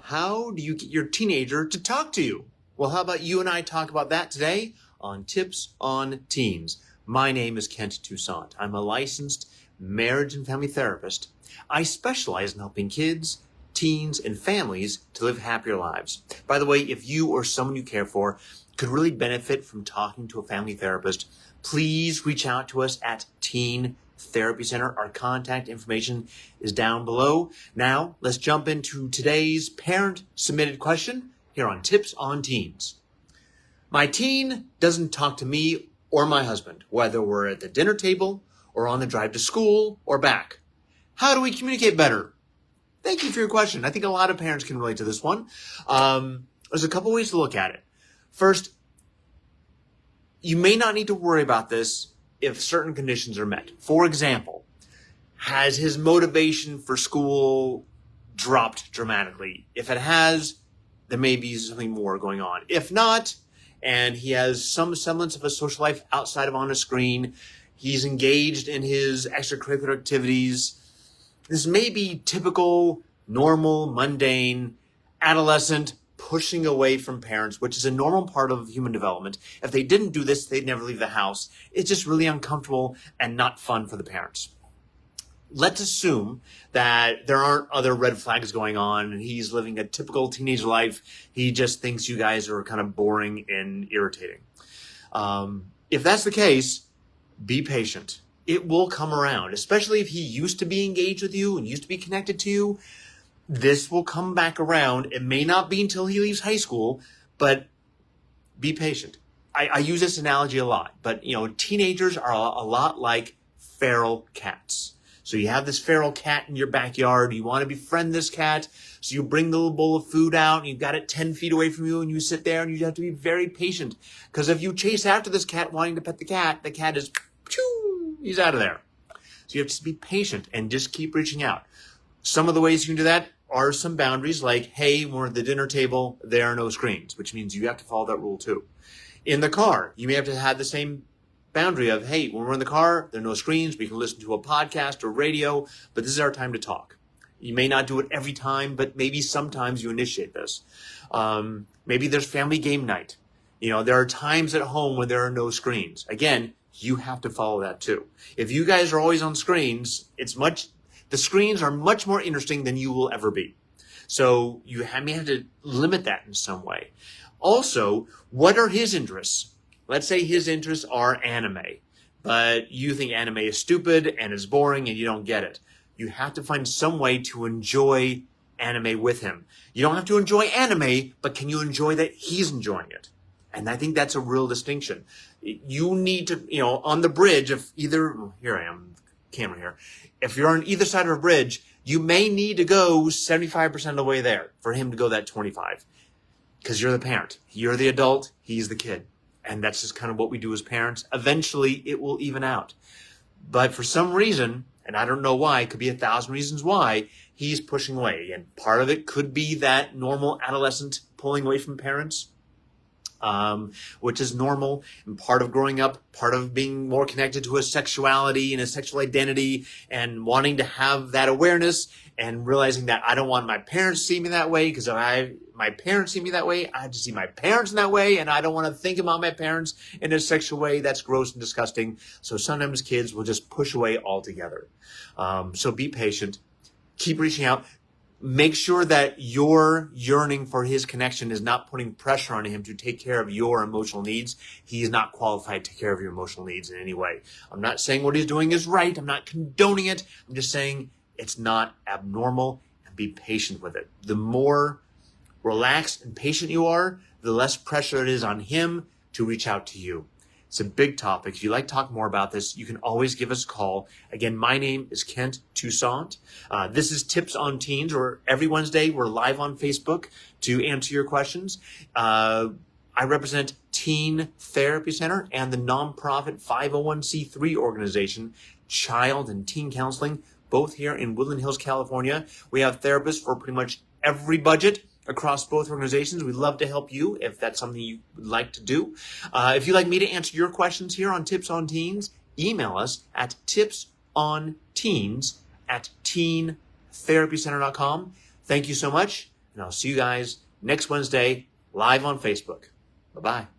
How do you get your teenager to talk to you? Well, how about you and I talk about that today on Tips on Teens. My name is Kent Toussaint. I'm a licensed marriage and family therapist. I specialize in helping kids, teens, and families to live happier lives. By the way, if you or someone you care for could really benefit from talking to a family therapist, please reach out to us at Teen Therapy Center. Our contact information is down below. Now, let's jump into today's parent-submitted question here on Tips on Teens. My teen doesn't talk to me or my husband, whether we're at the dinner table or on the drive to school or back. How do we communicate better? Thank you for your question. I think a lot of parents can relate to this one. There's a couple ways to look at it. First, you may not need to worry about this if certain conditions are met. For example, has his motivation for school dropped dramatically? If it has, there may be something more going on. If not, and he has some semblance of a social life outside of on a screen, he's engaged in his extracurricular activities, this may be typical, normal, mundane, adolescent pushing away from parents, which is a normal part of human development. If they didn't do this, they'd never leave the house. It's just really uncomfortable and not fun for the parents. Let's assume that there aren't other red flags going on and he's living a typical teenage life. He just thinks you guys are kind of boring and irritating. If that's the case, be patient. It will come around, especially if he used to be engaged with you and used to be connected to you. This will come back around. It may not be until he leaves high school, but be patient. I use this analogy a lot, but teenagers are a lot like feral cats. So you have this feral cat in your backyard. You want to befriend this cat. So you bring the little bowl of food out and you've got it 10 feet away from you and you sit there and you have to be very patient. Because if you chase after this cat wanting to pet the cat is, he's out of there. So you have to be patient and just keep reaching out. Some of the ways you can do that are some boundaries like, hey, when we're at the dinner table, there are no screens, which means you have to follow that rule too. In the car, you may have to have the same boundary of, hey, when we're in the car, there are no screens. We can listen to a podcast or radio, but this is our time to talk. You may not do it every time, but maybe sometimes you initiate this. Maybe there's family game night. There are times at home when there are no screens. Again, you have to follow that too. If you guys are always on screens, the screens are much more interesting than you will ever be. So you may have to limit that in some way. Also, what are his interests? Let's say his interests are anime, but you think anime is stupid and is boring and you don't get it. You have to find some way to enjoy anime with him. You don't have to enjoy anime, but can you enjoy that he's enjoying it? And I think that's a real distinction. You need to, on the bridge, here I am, camera here. If you're on either side of a bridge, you may need to go 75% of the way there for him to go that 25. Because you're the parent. You're the adult. He's the kid. And that's just kind of what we do as parents. Eventually, it will even out. But for some reason, and I don't know why, it could be 1,000 reasons why, he's pushing away. And part of it could be that normal adolescent pulling away from parents, which is normal and part of growing up, part of being more connected to his sexuality and his sexual identity and wanting to have that awareness and realizing that I don't want my parents to see me that way because my parents see me that way, I have to see my parents in that way, and I don't want to think about my parents in a sexual way. That's gross and disgusting. So sometimes kids will just push away altogether. So be patient. Keep reaching out. Make sure that your yearning for his connection is not putting pressure on him to take care of your emotional needs. He is not qualified to take care of your emotional needs in any way. I'm not saying what he's doing is right. I'm not condoning it. I'm just saying it's not abnormal, and be patient with it. The more relaxed and patient you are, the less pressure it is on him to reach out to you. It's a big topic. If you'd like to talk more about this, you can always give us a call. Again, my name is Kent Toussaint. This is Tips on Teens, or every Wednesday we're live on Facebook to answer your questions. I represent Teen Therapy Center and the nonprofit 501c3 organization, Child and Teen Counseling, both here in Woodland Hills, California. We have therapists for pretty much every budget across both organizations. We'd love to help you if that's something you would like to do. If you'd like me to answer your questions here on Tips on Teens, email us at tipsonteens@teentherapycenter.com. Thank you so much. And I'll see you guys next Wednesday live on Facebook. Bye-bye.